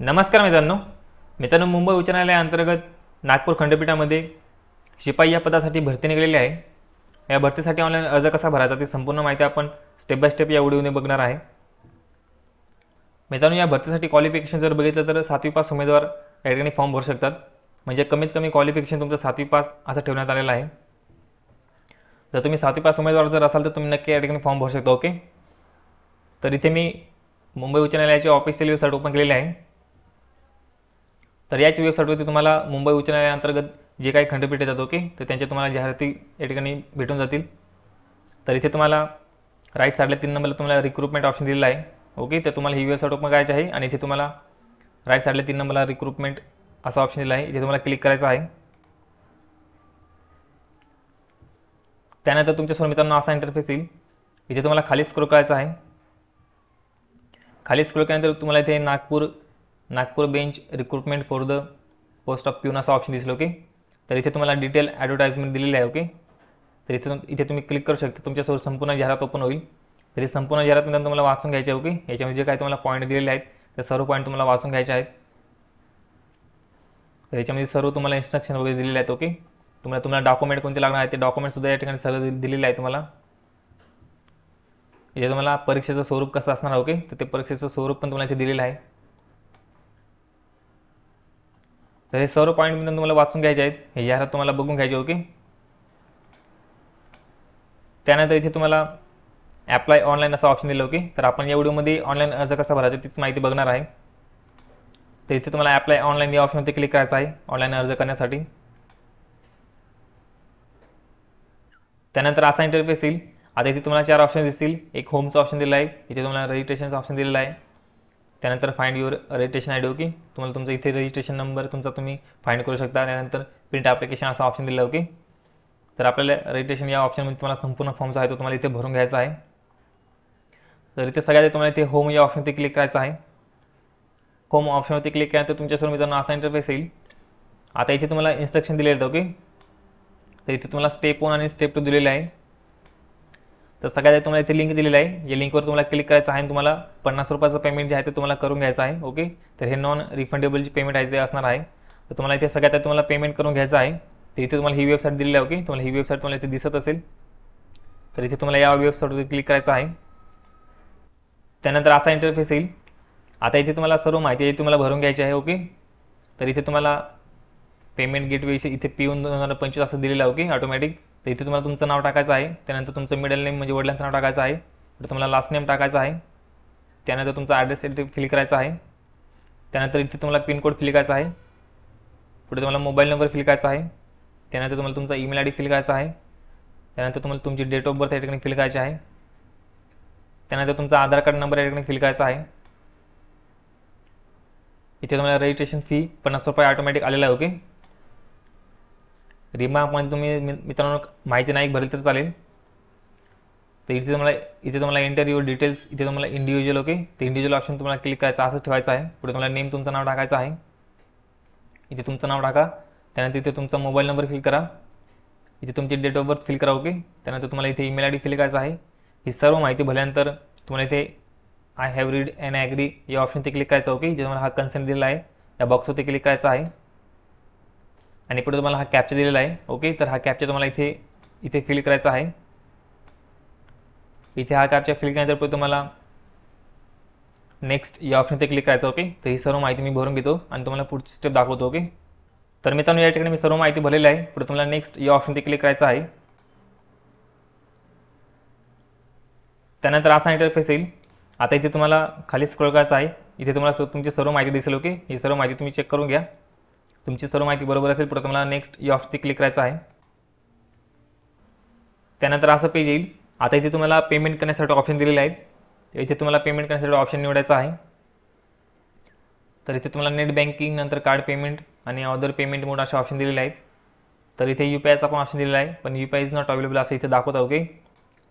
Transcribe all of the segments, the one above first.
नमस्कार मित्रांनो मुंबई उच्च न्यायालयाअंतर्गत नागपूर खंडपीठामध्ये शिपाई या पदासाठी भरती निघालेली आहे। या भरतीसाठी ऑनलाईन अर्ज कसा भरायचा ती संपूर्ण माहिती आपण स्टेप बाय स्टेप या व्हिडिओमध्ये बघणार आहे। मित्रांनो, या भरतीसाठी क्वालिफिकेशन जर बघितलं तर 7वी पास उमेदवार या ठिकाणी फॉर्म भरू शकतात। म्हणजे कमीत कमी क्वालिफिकेशन तुमचं 7वी पास असं ठेवण्यात आलेलं आहे। जर तुम्ही 7वी पास उमेदवार जर असाल तर तुम्ही नक्की या ठिकाणी फॉर्म भरू शकता। ओके, तर इथे मी मुंबई उच्च न्यायालयाची ऑफिशियल वेबसाईट ओपन केलेली आहे। तर याच वेबसाईटवरती तुम्हाला मुंबई उच्च न्यायालयाअंतर्गत जे काही खंडपीठ येतात ओके, तर त्यांच्या तुम्हाला जाहिराती या ठिकाणी भेटून जातील। तर इथे तुम्हाला राईट साईडला 3 नंबरला तुम्हाला रिक्रुटमेंट ऑप्शन दिलेला आहे। ओके, तर तुम्हाला ही वेबसाईट ओपन करायची आहे आणि इथे तुम्हाला राईट साईडला 3 नंबरला रिक्रुटमेंट असा ऑप्शन दिला आहे, इथे तुम्हाला क्लिक करायचं आहे। त्यानंतर तुमच्यासमोर मित्रांनो असा इंटरफेस येईल। इथे तुम्हाला खाली स्क्रोल करायचं आहे। खाली स्क्रोल केल्यानंतर तुम्हाला इथे Nagpur bench recruitment for the post of peon असा ऑप्शन दिसला। ओके, तर इथे तुम्हाला डिटेल ॲडव्हर्टाइजमेंट दिलेली आहे। ओके, तर इथे तुम्ही क्लिक करू शकता, तुमच्यासमोर संपूर्ण जाहिरात ओपन होईल। तर ही संपूर्ण जाहिरात मित्रांनो तुम्हाला वाचून घ्यायची आहे। ओके, याच्यामध्ये जे काही तुम्हाला पॉईंट दिलेले आहेत ते सर्व पॉईंट तुम्हाला वाचून घ्यायचे आहेत। तर याच्यामध्ये सर्व तुम्हाला इन्स्ट्रक्शन वगैरे दिलेले आहेत। ओके, तुम्हाला डॉक्युमेंट कोणते लागणार आहेत ते डॉक्युमेंटसुद्धा या ठिकाणी सर्व दिलेले आहे तुम्हाला। इथे तुम्हाला परीक्षेचं स्वरूप कसं असणार आहे। ओके, तर ते परीक्षेचं स्वरूप पण तुम्हाला इथे दिलेलं आहे। तर हे सर्व पॉईंट मित्रांनो तुम्हाला वाचून घ्यायचे आहेत, हे जाहिरात तुम्हाला बघून घ्यायचे। ओके, त्यानंतर इथे तुम्हाला ॲप्लाय ऑनलाईन असा ऑप्शन दिलं। ओके, तर आपण या व्हिडिओमध्ये ऑनलाईन अर्ज कसा भरायचा तीच माहिती बघणार आहे। तर इथे तुम्हाला ॲप्लाय ऑनलाईन या ऑप्शनवरती क्लिक करायचं आहे ऑनलाईन अर्ज करण्यासाठी। त्यानंतर असा इंटरफेस येईल। आता इथे तुम्हाला 4 ऑप्शन दिसतील। एक होमचा ऑप्शन दिला आहे, इथे तुम्हाला रजिस्ट्रेशनचा ऑप्शन दिलेला आहे। त्यानंतर find your registration I D. Okay, तुम्हाला तुमचा इथे रजिस्ट्रेशन नंबर तुमचा तुम्ही फाइंड करू शकता। त्यानंतर प्रिंट ॲप्लिकेशन असा ऑप्शन दिला। ओके, तर आपल्याला रजिस्ट्रेशन या ऑप्शनमध्ये तुम्हाला संपूर्ण फॉर्म जो आहे तो तुम्हाला इथे भरून घ्यायचा आहे। तर इथे सगळ्यात तुम्हाला इथे होम या ऑप्शनवरती क्लिक करायचं आहे। होम ऑप्शनवरती क्लिक केल्यानंतर तुमच्यासमोर मित्रांनो असा इंटरफेस येईल। आता इथे तुम्हाला इन्स्ट्रक्शन दिलेले आहेत। ओके, तर इथे तुम्हाला स्टेप 1 आणि स्टेप 2 दिलेले आहे। तर सगळ्यात तुम्हाला इथे लिंक दिलेली आहे, या लिंकवर तुम्हाला क्लिक करायचं आहे आणि तुम्हाला 50 रुपयाचं पेमेंट जे आहे ते तुम्हाला करून घ्यायचं आहे। ओके, तर हे नॉन रिफंडेबल जे पेमेंट आहे ते असणार आहे। तर तुम्हाला इथे सगळ्यात तुम्हाला पेमेंट करून घ्यायचं आहे। तर इथे तुम्हाला ही वेबसाईट दिलेली आहे। ओके, तुम्हाला ही वेबसाईट तुम्हाला इथे दिसत असेल, तर इथे तुम्हाला या वेबसाईटवर क्लिक करायचं आहे। त्यानंतर असा इंटरफेस येईल। आता इथे तुम्हाला सर्व माहिती तुम्हाला भरून घ्यायची आहे। ओके, तर इथे तुम्हाला पेमेंट गेटवे इथे पिऊन 2025 असं दिलेलं आहे। Okay, automatic. तर इथे तुम्हाला तुमचं नाव टाकायचं आहे। त्यानंतर तुमचं मिडल नेम म्हणजे वडिलांचं नाव टाकायचं आहे। पुढे तुम्हाला लास्ट नेम टाकायचं आहे। त्यानंतर तुमचा ॲड्रेस इथे फिल करायचा आहे। त्यानंतर इथे तुम्हाला पिनकोड फिल करायचा आहे। पुढे तुम्हाला मोबाईल नंबर फिल करायचा आहे। त्यानंतर तुम्हाला तुमचा ईमेल आय डी फिल करायचा आहे। त्यानंतर तुम्हाला तुमची डेट ऑफ बर्थ या ठिकाणी फिल करायची आहे। त्यानंतर तुमचा आधार कार्ड नंबर या ठिकाणी फिल करायचा आहे। इथे तुम्हाला रजिस्ट्रेशन फी 50 रुपये ऑटोमॅटिक आलेला आहे। ओके, रिमार्कमध्ये तुम्ही मित्रांनो माहिती नाही भरली तर चालेल। तर इथे तुम्हाला एंटर युअर डिटेल्स, इथे तुम्हाला इंडिव्हिज्युअल। ओके, तर इंडिव्हिज्युअल ऑप्शन तुम्हाला क्लिक करायचं असंच ठेवायचं आहे। पुढे तुम्हाला नेम तुमचं नाव टाकायचं आहे, इथे तुमचं नाव टाका। त्यानंतर इथे तुमचा मोबाईल नंबर फिल करा, इथे तुमची डेट ऑफ बर्थ फिल करा। ओके, त्यानंतर तुम्हाला इथे ईमेल आय डी फिल करायचा आहे। ही सर्व माहिती भरल्यानंतर तुम्हाला इथे I have read and agree या ऑप्शनवरती क्लिक करायचं। ओके, इथे तुम्हाला हा कन्सेंट दिलेला आहे, या बॉक्सवरती क्लिक करायचा आहे आणि पुढे तुम्हाला हा कॅप्चा दिलेला आहे। ओके, तर हा कॅप्चा तुम्हाला इथे फिल करायचा आहे। इथे हा कॅप्चा फिल केल्यानंतर पुढे तुम्हाला नेक्स्ट या ऑप्शनवरती क्लिक करायचं। ओके, तर ही सर्व माहिती मी भरून घेतो आणि तुम्हाला पुढची स्टेप दाखवतो। ओके, तर मित्रांनो या ठिकाणी मी सर्व माहिती भरलेली आहे। पुढे तुम्हाला नेक्स्ट या ऑप्शनवरती क्लिक करायचं आहे। त्यानंतर असा इंटरफेस येईल। आता इथे तुम्हाला खाली स्क्रोल करायचं आहे, इथे तुम्हाला तुमची सर्व माहिती दिसेल। ओके, ही सर्व माहिती तुम्ही चेक करून घ्या, तुमची सर्व माहिती बरोबर असेल पुढे तुम्हाला नेक्स्ट या ऑप्शनवरती क्लिक करायचं आहे। त्यानंतर असं पेज येईल। आता इथे तुम्हाला पेमेंट करण्यासाठी ऑप्शन दिलेले आहेत, इथे तुम्हाला पेमेंट करण्यासाठी ऑप्शन निवडायचा आहे। तर इथे तुम्हाला नेट बँकिंग, नंतर कार्ड पेमेंट आणि अदर पेमेंट मोड असे ऑप्शन दिलेले आहेत। तर इथे UPIचा पण ऑप्शन दिलेला आहे, पण UPI इज नॉट अवेलेबल असं इथे दाखवतं। ओके,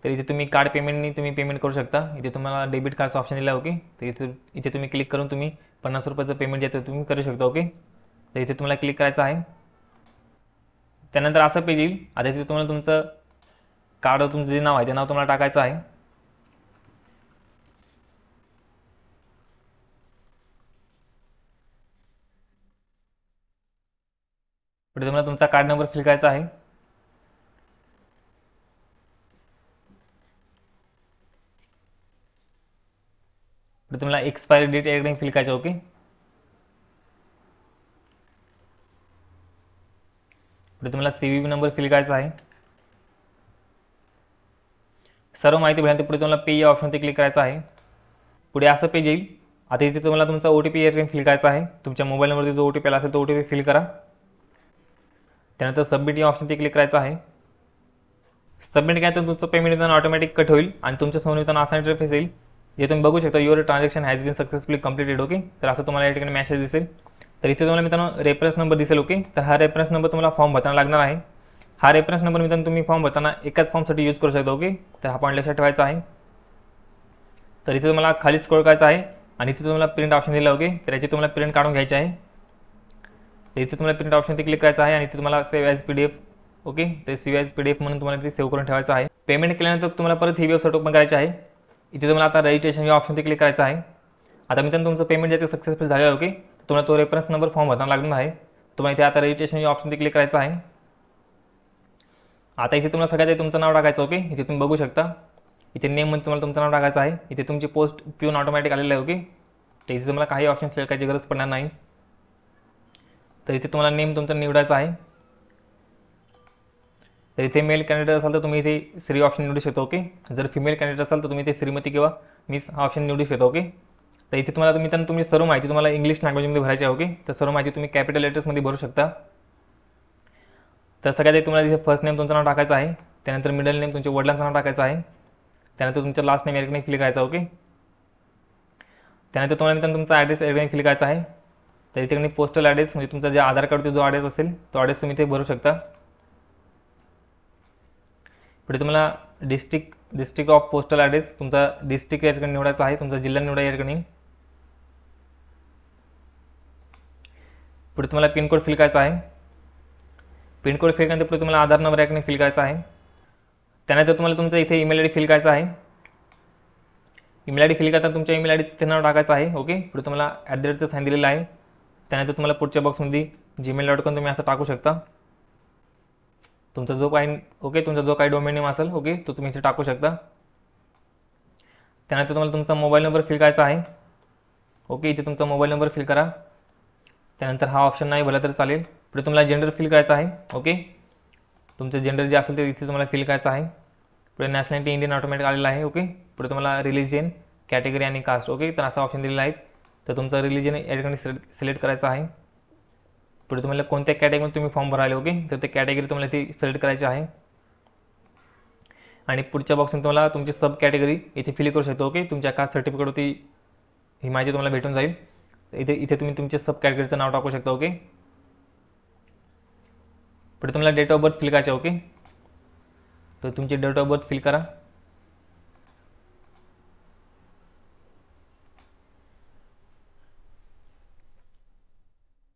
तर इथे तुम्ही कार्ड पेमेंटनी तुम्ही पेमेंट करू शकता। इथे तुम्हाला डेबिट कार्डचा ऑप्शन दिला आहे। ओके, तर इथे तुम्ही क्लिक करून तुम्ही 50 रुपयाचं पेमेंट जे तुम्ही करू शकता। ओके, तर इथे तुम्हाला क्लिक करायचं आहे। त्यानंतर असं पेज येईल। आता इथे तुम्हाला तुमचं कार्ड, तुमचं जे नाव आहे ते नाव तुम्हाला टाकायचं आहे। पुढे तुम्हाला तुमचा कार्ड नंबर फिल करायचा आहे. पुढे तुम्हाला एक्सपायरी डेट या ठिकाणी फिल करायचं. ओके. पुढे तुम्हाला CVV नंबर फिल करायचा आहे. सर्व माहिती भरल्यानंतर पुढे तुम्हाला पे या ऑप्शनवरती क्लिक करायचं आहे. पुढे असं पेज येईल. आता इथे तुम्हाला तुमचा OTP या ठिकाणी फिल करायचा आहे. तुमच्या मोबाईल नंबरवरती जो OTP आला असेल तो OTP फिल करा. त्यानंतर सबमिट या ऑप्शनवरती क्लिक करायचं आहे. सबमिट केल्यानंतर तुमचं पेमेंट विधान ऑटोमॅटिक कट होईल आणि तुमच्या समोर विधान असा इंटरफेस येईल. जे तुम्ही बघू शकता, your transaction has been successfully completed. Okay. तर असं तुम्हाला या ठिकाणी मेसेज दिसेल. तर इथे तुम्हाला मित्रांनो रेफरन्स नंबर दिसेल. ओके. तर हा रेफरन्स नंबर तुम्हाला फॉर्म भरताना लागणार आहे. हा रेफरन्स नंबर मित्रांनो तुम्ही फॉर्म भरताना एकाच फॉर्मसाठी यूज करू शकता. ओके. तर हा पॉईंट लक्षात ठेवायचा आहे. तर इथे तुम्हाला खाली स्क्रॉल करायचं आहे आणि इथे तुम्हाला प्रिंट ऑप्शन दिला. ओके. तर याची तुम्हाला प्रिंट काढून घ्यायची आहे. तर इथे तुम्हाला प्रिंट ऑप्शनवरती क्लिक करायचं आहे आणि इथे तुम्हाला सेव्ह ॲज PDF. ओके. ते सेव्ह ॲज PDF म्हणून तुम्हाला इथे सेव्ह करून ठेवायचं आहे. पेमेंट केल्यानंतर तुम्हाला परत ही वेबसाईट ओपन करायची आहे. इथे तुम्हाला आता रजिस्ट्रेशन या ऑप्शनवरती क्लिक करायचं आहे. आता मित्रांनो तुमचं पेमेंट जे सक्सेसफुल झालेलं आहे. ओके. तुम्हाला तो रेफरन्स नंबर फॉर्म भरताना लागणार आहे. तुम्हाला इथे आता रजिस्ट्रेशन या ऑप्शनवरती क्लिक करायचं आहे. आता इथे तुम्हाला सगळ्यात तुमचं नाव टाकायचं. ओके. इथे तुम्ही बघू शकता, इथे नेममध्ये तुम्हाला तुमचं नाव टाकायचं आहे. इथे तुमची पोस्ट पिऊन ऑटोमॅटिक आलेलं आहे. ओके. तर इथे तुम्हाला काही ऑप्शन सिलेक्ट करायची गरज पडणार नाही. तर इथे तुम्हाला नेम तुमचा निवडायचा आहे. तर इथे मेल कॅन्डिडेट असाल तर तुम्ही इथे श्री ऑप्शन निवडू शकता. ओके. जर फिमेल कॅन्डिडेट असाल तर तुम्ही इथे श्रीमती किंवा मिस हा ऑप्शन निवडू शकता. ओके. तर इथे तुम्हाला तुमची सर्व माहिती तुम्हाला इंग्लिश लँग्वेजमध्ये भरायची आहे. ओके. तर सर्व माहिती तुम्ही कॅपिटल लेटर्समध्ये भरू शकता. तर सगळ्यात तुम्हाला इथे फर्स्ट नेम तुमचं नाव टाकायचं आहे. त्यानंतर मिडल नेम तुमच्या वडिलांचं नाव टाकायचं आहे. त्यानंतर तुमचं लास्ट नेम या ठिकाणी फिल करायचं. ओके. त्यानंतर तुम्हाला मित्रांनो तुमचा ॲड्रेस या ठिकाणी फिल करायचा आहे. तर इथे ठिकाणी पोस्टल ॲड्रेस म्हणजे तुमचा जे आधार कार्डवरती जो ॲड्रेस असेल तो ॲड्रेस तुम्ही इथे भरू शकता. पुढे तुम्हाला डिस्ट्रिक्ट ऑफ पोस्टल ॲड्रेस तुमचा डिस्ट्रिक्ट या ठिकाणी निवडायचा आहे. तुमचा जिल्हा निवडा या ठिकाणी. पुढे तुम्हाला पिनकोड फिल करायचा आहे. पिनकोड फिल केल्यानंतर पुढे तुम्हाला आधार नंबर या ठिकाणी फिल करायचा आहे. त्यानंतर तुम्हाला तुमचा इथे ईमेल ID फिल करायचा आहे. ईमेल ID फिल करताना तुमच्या ईमेल IDचं ते नाव टाकायचं आहे. ओके. पुढे तुम्हाला @ साईन दिलेलं आहे. त्यानंतर तुम्हाला पुढच्या बॉक्समध्ये gmail.com तुम्ही असं टाकू शकता. तुमचा जो काही डोमेन नेम असेल ओके तो तुम्ही इथे टाकू शकता. त्यानंतर तुम्हाला तुमचा मोबाईल नंबर फिल करायचा आहे. ओके. इथे तुमचा मोबाईल नंबर फिल करा. त्यानंतर हा ऑप्शन नाही भरला तर चालेल. पुढे तुम्हाला जेंडर फिल करायचं आहे. ओके. तुमचं जेंडर जे असेल ते इथे तुम्हाला फिल करायचं आहे. पुढे नॅशनॅलिटी इंडियन ऑटोमॅटिक आलेला आहे. ओके. पुढे तुम्हाला रिलिजन, कॅटेगरी आणि कास्ट. ओके. तर असा ऑप्शन दिलेला आहे. तर तुमचा रिलिजन या ठिकाणी सिलेक्ट करायचा आहे. पुढे तुम्हाला कोणत्या कॅटेगरीमध्ये तुम्ही फॉर्म भरायला. ओके. तर ते कॅटेगरी तुम्हाला इथे सिलेक्ट करायची आहे. आणि पुढच्या बॉक्समध्ये तुम्हाला तुमची सब कॅटेगरी इथे फिल करू शकतो. ओके. तुमच्या कास्ट सर्टिफिकेटवरती ही माहिती तुम्हाला भेटून जाईल. इथे तुम्ही तुमच्या सब कॅटेगरीचं नाव टाकू शकता. ओके. पुढे तुम्हाला डेट ऑफ बर्थ फिल करायचं. ओके. तर तुमची डेट ऑफ बर्थ फिल करा.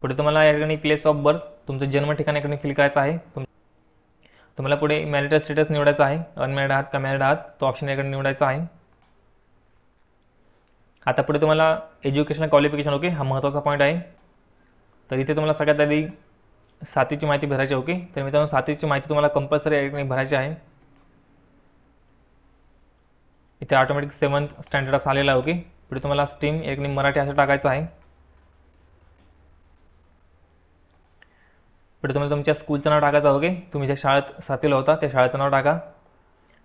पुढे तुम्हाला या ठिकाणी प्लेस ऑफ बर्थ तुमचं जन्म ठिकाण या ठिकाणी फिल करायचं आहे. तुम्हाला पुढे मॅरिटल स्टेटस निवडायचा आहे. अनमॅरिड आहात का मॅरिड आहात तो ऑप्शन या ठिकाणी निवडायचा आहे. आता पुढे तुम्हाला एज्युकेशनल क्वालिफिकेशन. ओके. हा महत्त्वाचा पॉईंट आहे. तर इथे तुम्हाला सगळ्यात आधी 7वीची माहिती भरायची. ओके. तर मित्रांनो 7वीची माहिती तुम्हाला कंपल्सरी या ठिकाणी भरायची आहे. इथे ऑटोमॅटिक 7th स्टँडर्ड असा आलेला आहे. ओके. पुढे तुम्हाला स्ट्रीम या ठिकाणी मराठी असं टाकायचं आहे. पुढे तुम्हाला तुमच्या स्कूलचं नाव टाकायचं. ओके. तुम्ही ज्या शाळेत 7वीला होता त्या शाळेचं नाव टाका.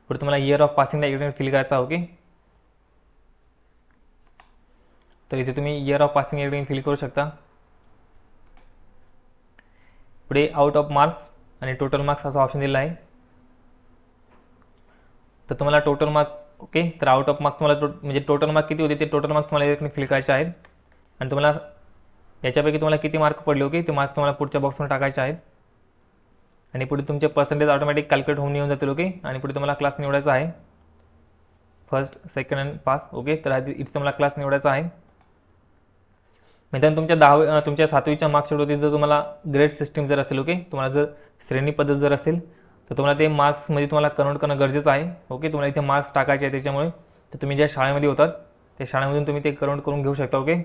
पुढे तुम्हाला इयर ऑफ पासिंगला या ठिकाणी फिल करायचा. ओके. तर इथे तुम्ही इयर ऑफ पासिंग या ठिकाणी फिल करू शकता. पुढे आउट ऑफ मार्क्स आणि टोटल मार्क्स असा ऑप्शन दिला आहे. तर तुम्हाला टोटल मार्क ओके. तर आउट ऑफ मार्क्स तुम्हाला म्हणजे टोटल मार्क किती होते ते टोटल मार्क्स तुम्हाला या ठिकाणी फिल करायचे आहेत. आणि तुम्हाला याच्यापैकी तुम्हाला किती मार्क पडले. ओके. ते मार्क्स तुम्हाला पुढच्या बॉक्समध्ये टाकायचे आहेत. आणि पुढे तुमचे पर्सेंटेज ऑटोमॅटिक कॅल्क्युलेट होऊन येऊन जातील. ओके. आणि पुढे तुम्हाला क्लास निवडायचा आहे. First, second and pass. Okay. तर आधी इथे तुम्हाला क्लास निवडायचा आहे. मित्रांनो तुमच्या 7वीच्या मार्क्सशीटवरती जर तुम्हाला ग्रेड सिस्टीम जर असेल. ओके. तुम्हाला जर श्रेणी पद्धत जर असेल तर तुम्हाला ते मार्क्समध्ये तुम्हाला कन्वर्ट करणं गरजेचं आहे. ओके. तुम्हाला इथे मार्क्स टाकायचे आहे. त्याच्यामुळे तर तुम्ही ज्या शाळेमध्ये होतात त्या शाळेमधून तुम्ही ते कन्वर्ट करून घेऊ शकता. ओके.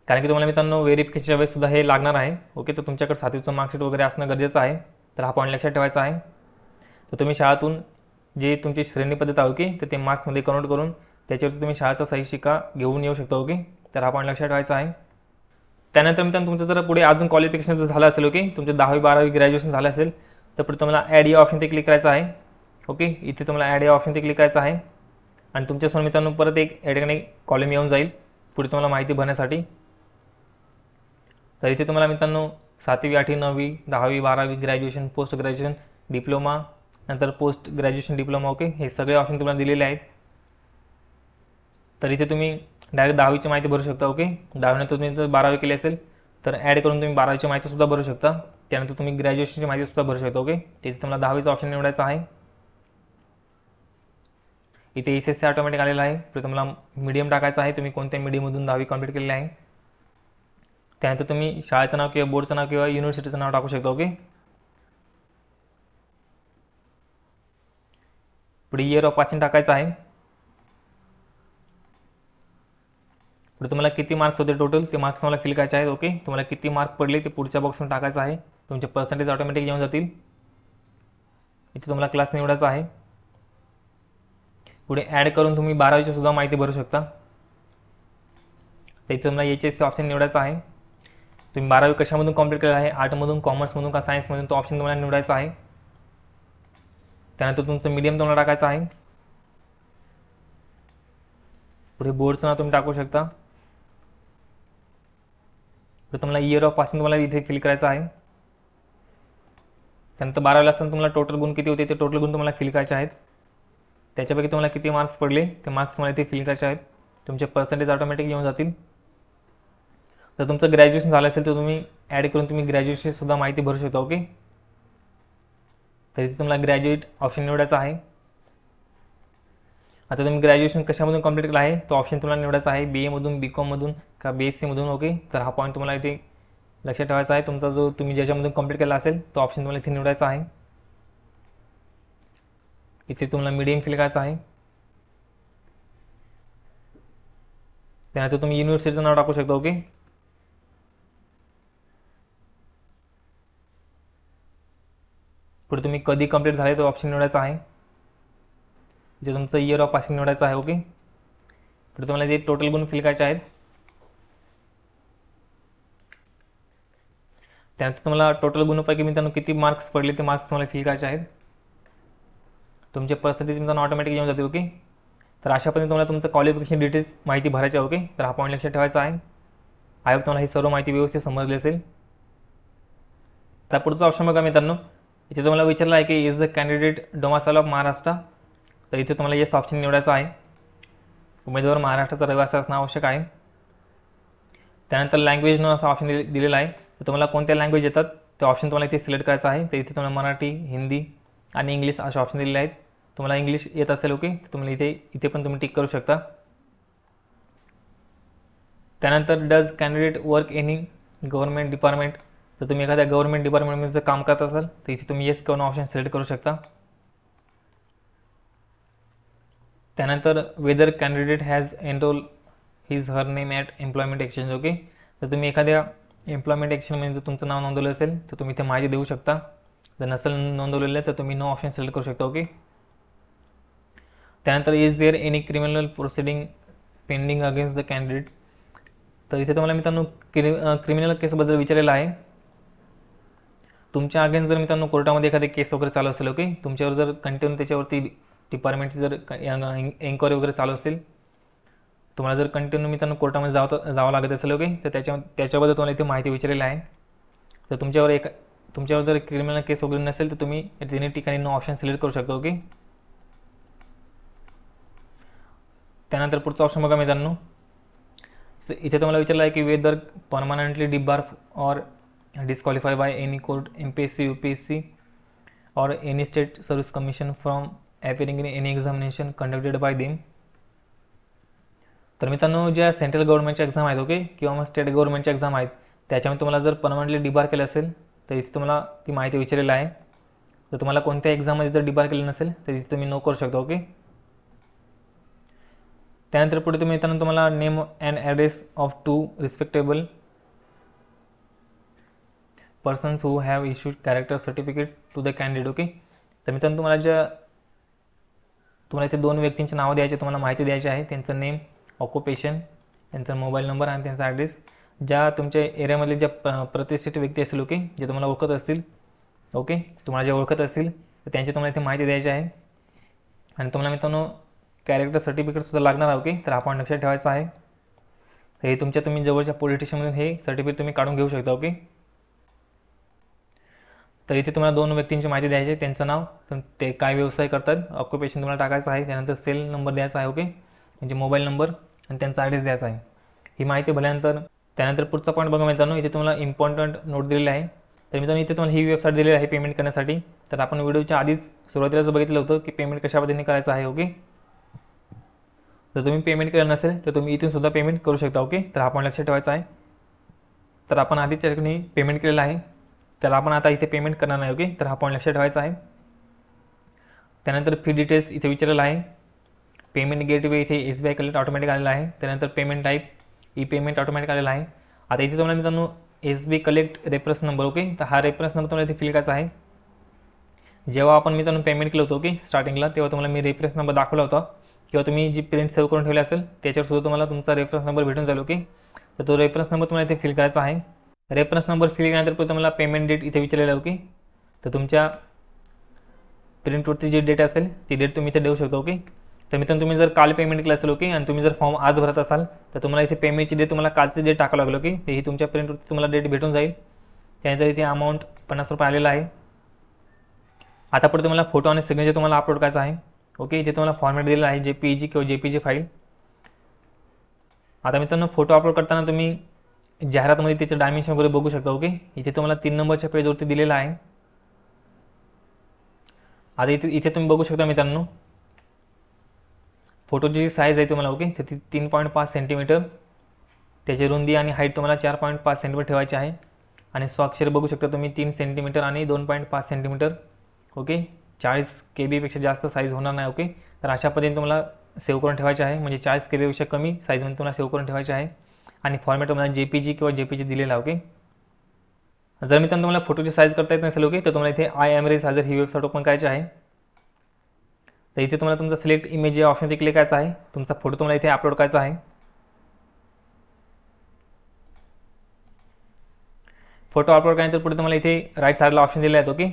कारण की तुम्हाला मित्रांनो व्हेरिफिकेशनच्या वेळेस सुद्धा हे लागणार आहे. ओके, तर तुमच्याकडे 7वीचं मार्कशीट वगैरे असणं गरजेचं आहे. तर हा पॉईंट लक्षात ठेवायचा आहे. तर तुम्ही शाळेतून जे तुमची श्रेणी पद्धत आहे ओके, तर ते मार्क्समध्ये कन्वर्ट करून त्याच्यावरती तुम्ही शाळेचा सही शिक्का घेऊन येऊ शकता. ओके, तर हा पॉईंट लक्षात ठेवायचा आहे. त्यानंतर मित्रांनो तुमचं जर पुढे अजून क्वालिफिकेशन जर झालं असेल ओके, तुमचं 10वी 12वी ग्रॅज्युएशन झालं असेल तर पुढे तुम्हाला ॲड या ऑप्शन ते क्लिक करायचं आहे. ओके, इथे तुम्हाला ॲड या ऑप्शन ते क्लिक करायचं आहे आणि तुमच्यासमोर मित्रांनो परत एक या ठिकाणी कॉलम येऊन जाईल पुढे तुम्हाला माहिती भरण्यासाठी. तर इथे तुम्हाला मित्रांनो 7वी 8वी 9वी 10वी 12वी ग्रॅज्युएशन, पोस्ट ग्रॅज्युएशन, डिप्लोमा, नंतर पोस्ट ग्रॅज्युएशन डिप्लोमा ओके, हे सगळे ऑप्शन तुम्हाला दिलेले आहेत. तर इथे तुम्ही डायरेक्ट 10वीची माहिती भरू शकता. ओके, 10वीनंतर तुम्ही जर 12वी केली असेल तर ॲड करून तुम्ही 12वीची माहितीसुद्धा भरू शकता. त्यानंतर तुम्ही ग्रॅज्युएशनची माहितीसुद्धा भरू शकता. ओके, तिथे तुम्हाला 10वीचा ऑप्शन निवडायचा आहे. इथे SSC ऑटोमॅटिक आलेला आहे. तर तुम्हाला मीडियम टाकायचं आहे, तुम्ही कोणत्या मीडियममधून 10वी कंप्लीट केलेली आहे. त्यानंतर तुम्ही शाळेचं नाव किंवा बोर्डचं नाव किंवा युनिव्हर्सिटीचं नाव टाकू शकता. ओके, पुढे इयर ऑफ पासिंग टाकायचं आहे. पुढे तुम्हाला किती मार्क्स होते टोटल ते मार्क्स तुम्हाला फिल करायचे आहेत. ओके, तुम्हाला किती मार्क पडले ते पुढच्या बॉक्समध्ये टाकायचं आहे. तुमचे पर्सेंटेज ऑटोमॅटिक येऊन जातील. इथे तुम्हाला क्लास निवडायचा आहे. पुढे ॲड करून तुम्ही 12वीची सुद्धा माहिती भरू शकता. तर इथे तुम्हाला HSC ऑप्शन निवडायचा आहे. तुम्ही 12वी कशामधून कंप्लीट केलं आहे, आर्टमधून, कॉमर्समधून का सायन्समधून, तो ऑप्शन तुम्हाला निवडायचा आहे. त्यानंतर तुमचं मीडियम तुम्हाला टाकायचं आहे. पुढे बोर्डचं नाव तुम्ही टाकू शकता. तर तुम्हाला इयर ऑफ पासिंग तुम्हाला इथे फिल करायचं आहे. त्यानंतर 12वीला असताना तुम्हाला टोटल गुण किती होते ते टोटल गुण तुम्हाला फिल करायचे आहेत. त्याच्यापैकी तुम्हाला किती मार्क्स पडले ते मार्क्स तुम्हाला इथे फिल करायचे आहेत. तुमचे पर्सेंटेज ऑटोमॅटिक येऊन जातील. जर तुमचं ग्रॅज्युएशन झालं असेल तर तुम्ही ॲड करून तुम्ही ग्रॅज्युएशनसुद्धा माहिती भरू शकता. ओके, तर इथे तुम्हाला ग्रॅज्युएट ऑप्शन निवडायचा आहे. आता तुम्ही ग्रॅज्युएशन कशामधून कंप्लीट केलं आहे तो ऑप्शन तुम्हाला निवडायचा आहे. BA मधून, BCOM मधून का BSc मधून. ओके, तर हा पॉईंट तुम्हाला इथे लक्षात ठेवायचा आहे. तुमचा जो तुम्ही ज्याच्यामधून कंप्लीट केला असेल तो ऑप्शन तुम्हाला इथे निवडायचा आहे. इथे तुम्हाला मीडियम फिल करायचं आहे. त्यानंतर तुम्ही युनिव्हर्सिटीचं नाव टाकू शकता. ओके, पुढे तुम्ही कधी कंप्लीट झाले तो ऑप्शन निवडायचा आहे. इथे तुमचं इयर ऑफ पासिंग निवडायचं आहे. ओके, पुढे तुम्हाला जे टोटल गुण फिल करायचे आहेत. त्यानंतर तुम्हाला टोटल गुणांपैकी मित्रांनो किती मार्क्स पडले ते मार्क्स तुम्हाला फिल करायचे आहेत. तुमचे पर्सेंटेज मित्रांनो ऑटोमॅटिक येऊन जाते. ओके, तर अशा पद्धतीने तुम्हाला तुमचं क्वालिफिकेशन डिटेल्स माहिती भरायची आहे. ओके, तर हा पॉईंट लक्षात ठेवायचा आहे. आय होप तुम्हाला ही सर्व माहिती व्यवस्थित समजली असेल. आता पुढचा ऑप्शन बघा मित्रांनो, इथे तुम्हाला विचारलं आहे की is the candidate domicile of Maharashtra. तर इथे तुम्हाला येस ऑप्शन निवडायचा आहे. उमेदवार महाराष्ट्राचा रहिवासी असणं आवश्यक आहे. त्यानंतर लँग्वेज नो असा ऑप्शन दिलेला आहे. तर तुम्हाला कोणत्या लँग्वेज येतात ते ऑप्शन तुम्हाला इथे सिलेक्ट करायचं आहे. तर इथे तुम्हाला मराठी, हिंदी आणि इंग्लिश असे ऑप्शन दिलेले आहेत. तुम्हाला इंग्लिश येत असेल ओके, तर तुम्हाला इथे पण तुम्ही टिक करू शकता. त्यानंतर does candidate work any government department. तर तुम्ही एखाद्या गव्हर्नमेंट डिपार्टमेंटमध्ये जर काम करत असाल तर इथे तुम्ही येस किंवा ऑप्शन सिलेक्ट करू शकता. त्यानंतर whether candidate has enrol his her name at employment exchange. Okay, तर तुम्ही एखाद्या एम्प्लॉयमेंट एक्सचेंजमध्ये जर तुमचं नाव नोंदवलं असेल तर तुम्ही इथे माहिती देऊ शकता. जर नसेल नोंदवलेलं तर तुम्ही नो ऑप्शन सिलेक्ट करू शकता. ओके, त्यानंतर is there any criminal proceeding pending against the candidate. तर इथे तुम्हाला मित्रांनो क्रिमिनल केसबद्दल विचारलेलं आहे. तुमच्या अगेन्स्ट जर मित्रांनो कोर्टामध्ये एखादी केस वगैरे चालू असेल ओके, तुमच्यावर जर कंटिन्यू त्याच्यावरती डिपार्टमेंटची जर एन्क्वायरी वगैरे चालू असेल, तुम्हाला जर कंटिन्यू मित्रांनो कोर्टामध्ये जावं लागत असेल ओके, तर त्याच्याबद्दल तुम्हाला इथे माहिती विचारलेली आहे. तर तुमच्यावर जर क्रिमिनल केस वगैरे नसेल तर तुम्ही तिन्ही ठिकाणी नो ऑप्शन सिलेक्ट करू शकता. ओके, त्यानंतर पुढचा ऑप्शन बघा मित्रांनो, इथे तुम्हाला विचारलं आहे की whether permanently debar or disqualify by any court, MPSC, UPSC or any state service commission from appearing in any examination conducted by them. तर मित्रांनो ज्या सेंट्रल गव्हर्नमेंटच्या एक्झाम आहेत ओके, किंवा मग स्टेट गव्हर्नमेंटच्या एक्झाम आहेत त्याच्यामध्ये तुम्हाला जर परमनंटली डिबार केलं असेल तर इथे तुम्हाला ती माहिती विचारलेली आहे. तर तुम्हाला कोणत्या एक्झाममध्ये जर डिबार केलं नसेल तर इथे तुम्ही नो करू शकता. ओके, त्यानंतर पुढे तुम्ही येताना तुम्हाला name and address of 2 respectable persons who have issued character certificate to the candidate. Okay, तर मित्रांनो तुम्हाला इथे 2 व्यक्तींची नावं द्यायचे, तुम्हाला माहिती द्यायची आहे. त्यांचं नेम, ऑक्युपेशन, त्यांचा मोबाईल नंबर आणि त्यांचा ॲड्रेस. ज्या तुमच्या एरियामधले ज्या प्रतिष्ठित व्यक्ती असतील, ओके, जे तुम्हाला ओळखत असतील, ओके, तुम्हाला जे ओळखत असतील तर त्यांची तुम्हाला इथे माहिती द्यायची आहे. आणि तुम्हाला मित्रांनो कॅरेक्टर सर्टिफिकेटसुद्धा लागणार आहे. ओके, तर हा पॉईंट लक्षात ठेवायचा आहे. हे तुम्ही जवळच्या पोलीस स्टेशनमधून हे सर्टिफिकेट तुम्ही काढून घेऊ शकता. ओके, तर इथे तुम्हाला 2 व्यक्तींची माहिती द्यायची आहे. त्यांचं नाव, ते काय व्यवसाय करतात, ऑक्युपेशन तुम्हाला टाकायचं आहे. त्यानंतर सेल नंबर द्यायचा आहे. ओके, म्हणजे मोबाईल नंबर आणि त्यांचा ॲड्रेस द्यायचा आहे. ही माहिती भरल्यानंतर त्यानंतर पुढचा पॉईंट बघा मित्रांनो, इथे तुम्हाला इम्पॉर्टंट नोट दिलेला आहे. तर मित्रांनो इथे तुम्हाला ही वेबसाईट दिलेली आहे पेमेंट करण्यासाठी. तर आपण व्हिडिओच्या आधीच सुरुवातीलाच बघितलं होतं की पेमेंट कशा पद्धतीने करायचं आहे. ओके, जर तुम्ही पेमेंट केलं नसेल तर तुम्ही इथून सुद्धा पेमेंट करू शकता. ओके, तर हा पॉईंट लक्षात ठेवायचा आहे. तर आपण आधीच त्या ठिकाणी पेमेंट केलेलं आहे, तर आपण आता इथे पेमेंट करणार नाही. ओके, तर हा पॉईंट लक्षात ठेवायचा आहे. त्यानंतर फी डिटेल्स इथे विचारलेलं आहे. पेमेंट गेटवे इथे SBI कलेक्ट ऑटोमॅटिक आलेला आहे. त्यानंतर payment type E payment automatic आलेला आहे. आता इथे तुम्हाला मित्रांनो SBI collect reference number, okay, तर हा रेफरन्स नंबर तुम्हाला इथे फिल करायचा आहे. जेव्हा आपण मित्रांनो पेमेंट केलं होतं, ओके, स्टार्टिंगला, तेव्हा तुम्हाला मी रेफरन्स नंबर दाखवला होता किंवा तुम्ही जी प्रिंट सेव्ह करून ठेवली असेल त्याच्यावर तुम्हाला तुमचा रेफरन्स नंबर भेटून जाईल. ओके, तर तो रेफरन्स नंबर तुम्हाला इथे फिल करायचा आहे. रेफरन्स नंबर फिल केल्यानंतर तुम्हाला पेमेंट डेट इथे विचारलेलं आहे. ओके, तर तुमच्या प्रिंटवरती जी डेट असेल ती डेट तुम्ही इथे देऊ शकता. ओके, तर मित्रांनो तुम्ही जर काल पेमेंट केलं असेल, ओके, आणि तुम्ही जर फॉर्म आज भरत असाल तर तुम्हाला इथे पेमेंटची डेट तुम्हाला कालची डेट टाकावं लागेल. ओके, तर ही तुमच्या प्रिंटवरती तुम्हाला डेट भेटून जाईल. त्यानंतर इथे अमाऊंट 50 रुपये आलेला आहे. आता पुढे तुम्हाला फोटो आणि सिग्नेचर तुम्हाला अपलोड करायचा आहे. ओके, इथे तुम्हाला फॉर्मॅट दिलेला आहे JPEG किंवा JPG फाईल. आता मित्रांनो फोटो अपलोड करताना तुम्ही जाहिरातमध्ये त्याचे डायमेन्शन वगैरे बघू शकता. ओके, इथे तुम्हाला 3 नंबरच्या पेजवरती दिलेला आहे. आता इथे तुम्ही बघू शकता मित्रांनो फोटोची जी साईज आहे तुम्हाला, ओके, तर ती 3.5 सेंटीमीटर, त्याची रुंदी आणि हाईट तुम्हाला 4.5 सेंटीमीटर ठेवायची आहे. आणि स्वाक्षर बघू शकता तुम्ही 3 सेंटीमीटर आणि 2.5 सेंटीमीटर. ओके, 40 KB पेक्षा जास्त साईज होणार नाही. ओके, तर अशा पद्धतीने तुम्हाला सेव्ह करून ठेवायचे आहे, म्हणजे 40 KB पेक्षा कमी साईजमध्ये तुम्हाला सेव्ह करून ठेवायचे आहे. आणि फॉर्मॅट तुम्हाला JPG किंवा JPG दिलेला आहे. ओके, जर मित्रांनो तुम्हाला फोटोची साईज करता येत नसेल, ओके, तर तुम्हाला इथे iMerge सायझर ही वेबसाईट ओपन करायची आहे. तर इथे तुम्हाला तुमचा सिलेक्ट इमेज या ऑप्शनवरती क्लिक करायचा आहे. तुमचा फोटो तुम्हाला इथे अपलोड करायचा आहे. फोटो अपलोड केल्यानंतर पुढे तुम्हाला इथे राईट साईडला ऑप्शन दिले आहेत. ओके,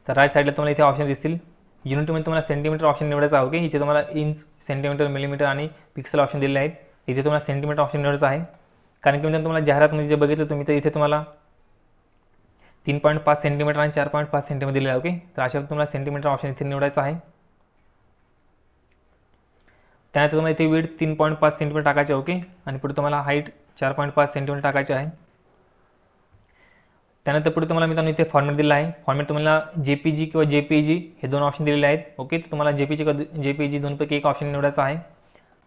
तर राईट साईडला तुम्हाला इथे ऑप्शन दिसतील. युनिटमध्ये तुम्हाला सेंटीमीटर ऑप्शन निवडायचा आहे. ओके, इथे तुम्हाला इंच, सेंटीमीटर, मिलीमीटर आणि पिक्सल ऑप्शन दिले आहेत. इथे तुम्हाला सेंटीमीटर ऑप्शन निवडायचा आहे, कारण की तुम्हाला जाहिरातमध्ये जे बघितलं तुम्ही तर इथे तुम्हाला 3.5 सेंटीमीटर आणि 4.5 सेंटीमीटर दिलेलं आहे. ओके, तर अशा तुम्हाला सेंटीमीटर ऑप्शन इथे निवडायचा आहे. त्यानंतर तुम्हाला इथे विड्थ 3.5 सेंटीमीटर टाकायचे. ओके, आणि पुढे तुम्हाला हाईट 4.5 सेंटीमीटर टाकायचे आहे. त्यानंतर पुढे तुम्हाला मित्रांनो इथे फॉर्मॅट दिला आहे. फॉर्मॅट तुम्हाला JPG किंवा JPG हे 2 ऑप्शन दिलेले आहेत. ओके, तर तुम्हाला JPG दोनपैकी एक ऑप्शन निवडायचा आहे.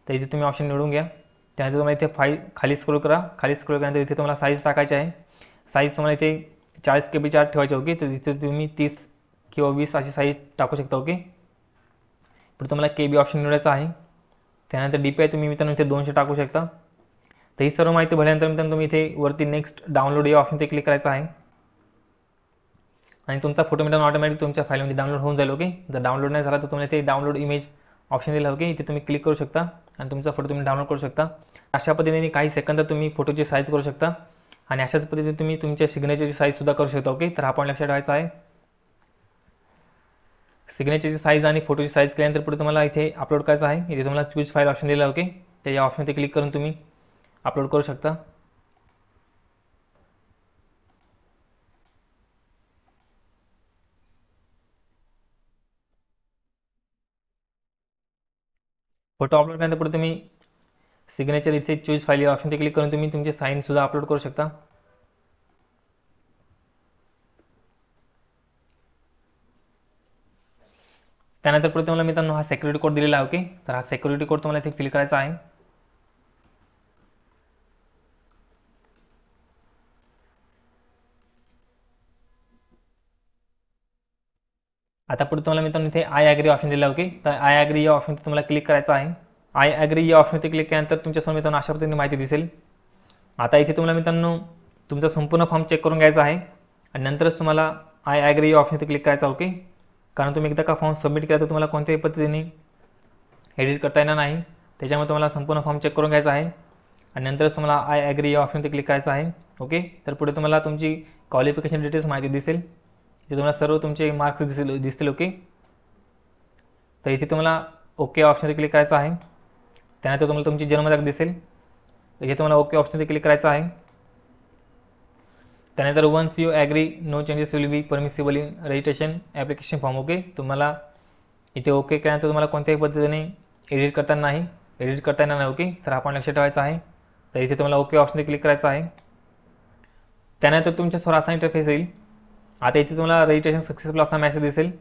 तर इथे तुम्ही ऑप्शन निवडून घ्या. त्यानंतर तुम्हाला इथे फाईल खाली स्क्रोल करा. खाली स्क्रोल केल्यानंतर इथे तुम्हाला साईज टाकायची आहे. साईज तुम्हाला इथे 40 KB आत ठेवायचे. ओके, तर इथे तुम्ही 30 किंवा 20 अशी साईज टाकू शकता. ओके, पुढे तुम्हाला KB ऑप्शन निवडायचा आहे. त्यानंतर DPI तुम्ही मित्रांनो इथे 200 टाकू शकता. तर ही सर्व माहिती भरल्यानंतर मित्रांनो तुम्ही इथे वरती नेक्स्ट डाउनलोड या ऑप्शनवर क्लिक करायचं आहे. आणि तुमचा फोटो मित्रांनो ऑटोमॅटिक तुमच्या फाईलमध्ये डाउनलोड होऊन जाईल. ओके, जर डाउनलोड नाही झाला तर तुम्हाला इथे डाउनलोड इमेज ऑप्शन दिला. ओके, इथे तुम्ही क्लिक करू शकता आणि तुमचा फोटो तुम्ही डाउनलोड करू शकता. अशा पद्धतीने काही सेकंदात तुम्ही फोटोची साईज करू शकता आणि अशाच पद्धतीने तुम्ही तुमच्या सिग्नेचरची साईजसुद्धा करू शकता. ओके, तर हा पॉईंट लक्षात ठेवायचा आहे. सिग्नेचरची साईज आणि फोटोची साईज केल्यानंतर पुढे तुम्हाला इथे अपलोड करायचं आहे. इथे तुम्हाला चूज फाईल ऑप्शन दिला. ओके, तर या ऑप्शनवरती क्लिक करून तुम्ही अपलोड करू शकता. फोटो अपलोड केल्यानंतर पुढे तुम्ही सिग्नेचर इथे चूज फाईल या ऑप्शनवरती क्लिक करून तुम्ही तुमचे साईनसुद्धा अपलोड करू शकता. त्यानंतर पुढे तुम्हाला मित्रांनो हा सिक्युरिटी कोड दिलेला आहे. ओके, तर हा सिक्युरिटी कोड तुम्हाला इथे फिल करायचा आहे. आता पुढे तुम्हाला मित्रांनो इथे आय ॲग्री ऑप्शन दिला. ओके, तर आय ॲग्री या ऑप्शन तुम्हाला क्लिक करायचा आहे. आय ॲग्री या ऑप्शनवरती क्लिक केल्यानंतर तुमच्यासमोर मित्रांनो अशा पद्धतीने माहिती दिसेल. आता इथे तुम्हाला मित्रांनो तुमचा संपूर्ण फॉर्म चेक करून घ्यायचा आहे आणि नंतरच तुम्हाला आय ॲग्री या ऑप्शनवरती क्लिक करायचा. ओके, कारण तुम्ही एकदा का फॉर्म सबमिट केला तर तुम्हाला कोणत्याही पद्धतीने एडिट करता येणार नाही. त्याच्यामुळे तुम्हाला संपूर्ण फॉर्म चेक करून घ्यायचा आहे आणि नंतरच तुम्हाला आय ॲग्री या ऑप्शनवरती क्लिक करायचं आहे. ओके, तर पुढे तुम्हाला तुमची क्वालिफिकेशन डिटेल्स माहिती दिसेल. इथे तुम्हाला सर्व तुमचे मार्क्स दिसतील. ओके, तर इथे तुम्हाला ओके ऑप्शनवरती क्लिक करायचं आहे. त्यानंतर तुम्हाला तुमची जन्मतारीख दिसेल. इथे तुम्हाला ओके ऑप्शनवरती क्लिक करायचं आहे. त्यानंतर once you agree no changes will be permissible in registration application form. Okay, तुम्हाला इथे ओके केल्यानंतर तुम्हाला कोणत्याही पद्धतीने एडिट करता नाही ओके, तर आपण लक्षात ठेवायचं आहे. तर इथे तुम्हाला ओके ऑप्शनवरती क्लिक करायचं आहे. त्यानंतर तुमच्यासमोर असा इंटरफेस येईल. आता इथे तुम्हाला रजिस्ट्रेशन सक्सेसफुल असा मेसेज दिसेल.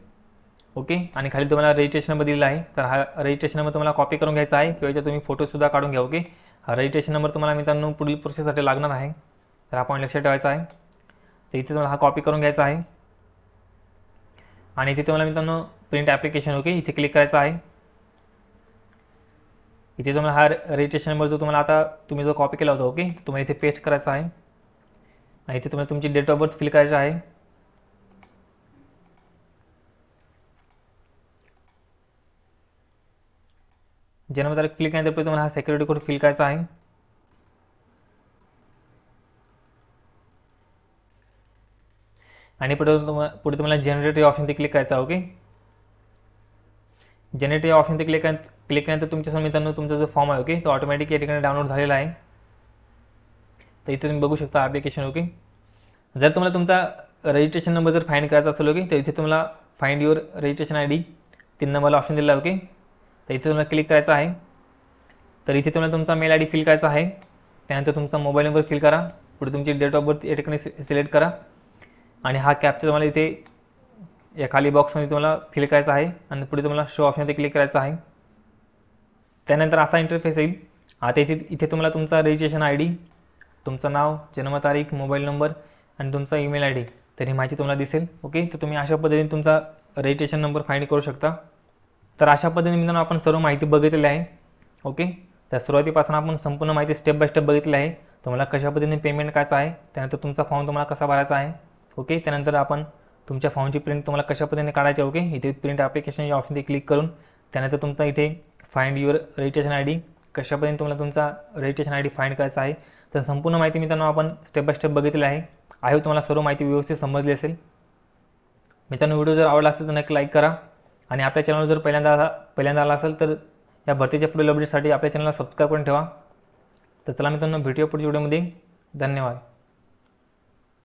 ओके, आणि खाली तुम्हाला रजिस्ट्रेशन नंबर दिलेला आहे. तर हा रजिस्ट्रेशन नंबर तुम्हाला कॉपी करून घ्यायचा आहे किंवा याचा तुम्ही फोटोसुद्धा काढून घ्या. ओके, हा रजिस्ट्रेशन नंबर तुम्हाला मित्रांनो पुढील प्रोसेससाठी लागणार आहे, तर आपण लक्षात ठेवायचा आहे. तर इथे तुम्हाला हा कॉपी करून घ्यायचा आहे आणि इथे तुम्हाला मित्रांनो प्रिंट ॲप्लिकेशन. ओके, इथे क्लिक करायचं आहे. इथे तुम्हाला हा रजिस्ट्रेशन नंबर जो तुम्हाला आता तुम्ही जो कॉपी केला होता ओके, तुम्हाला इथे पेस्ट करायचा आहे आणि इथे तुम्हाला तुमची डेट ऑफ बर्थ फिल करायची आहे. जन्मतारीख फिल केल्यानंतर तुम्हाला हा सिक्युरिटी कोड फिल करायचा आहे. आणि पुढे तुम्हाला जनरेट या ऑप्शनवरती क्लिक करायचं आहे. ओके, जनरेट या ऑप्शनवरती क्लिक केल्यानंतर तुमच्यासमोर मित्रांनो तुमचा जो फॉर्म आहे ओके, तो ऑटोमॅटिक या ठिकाणी डाउनलोड झालेला आहे. तर इथे तुम्ही बघू शकता ॲप्लिकेशन. ओके, जर तुम्हाला तुमचा रजिस्ट्रेशन नंबर जर फाइंड करायचा असेल ओके, तर इथे तुम्हाला फाइंड युअर रजिस्ट्रेशन ID 3 नंबरला ऑप्शन दिलेला आहे. ओके, तर इथे तुम्हाला क्लिक करायचं आहे. तर इथे तुम्हाला तुमचा मेल ID फिल करायचा आहे. त्यानंतर तुमचा मोबाईल नंबर फिल करा. पुढे तुमची डेट ऑफ बर्थ या ठिकाणी सिलेक्ट करा आणि हा कॅप्चा तुम्हाला इथे या खाली बॉक्समध्ये तुम्हाला फिल करायचा आहे आणि पुढे तुम्हाला शो ऑप्शनवरती क्लिक करायचं आहे. त्यानंतर असा इंटरफेस येईल. आता इथे तुम्हाला तुमचा रजिस्ट्रेशन ID, तुमचं नाव, जन्मतारीख, मोबाईल नंबर आणि तुमचा ईमेल ID तर ही माहिती तुम्हाला दिसेल. ओके, तर तुम्ही अशा पद्धतीने तुमचा रजिस्ट्रेशन नंबर फाइंड करू शकता. तर अशा पद्धतीने मित्रांनो आपण सर्व माहिती बघितलेली आहे. ओके, तर सुरुवातीपासून आपण संपूर्ण माहिती स्टेप बाय स्टेप बघितली आहे. तुम्हाला कशा पद्धतीने पेमेंट करायचं आहे, त्यानंतर तुमचा फॉर्म तुम्हाला कसा भरायचा आहे. ओके, त्यानंतर आपण तुमच्या फॉर्मची प्रिंट तुम्हाला कशा पद्धतीने काढायची. ओके, इथे प्रिंट ॲप्लिकेशन या ऑप्शनवरती क्लिक करून त्यानंतर तुमचा इथे फाइंड युअर रजिस्ट्रेशन ID कशा पद्धतीने तुम्हाला तुमचा रजिस्ट्रेशन ID फाइंड करायचा आहे. तर संपूर्ण माहिती मित्रांनो आपण स्टेप बाय स्टेप बघितली आहे. आहे तुम्हाला सर्व माहिती व्यवस्थित समजली असेल. मित्रांनो व्हिडिओ जर आवडला असेल तर नक्की लाईक करा आणि आपल्या चॅनलवर जर पहिल्यांदा आला असेल तर या भरतीच्या पुढील अपडेटसाठी आपल्या चॅनलला सबस्क्राईब करून ठेवा. तर चला मित्रांनो भेटूया पुढच्या व्हिडिओमध्ये. धन्यवाद.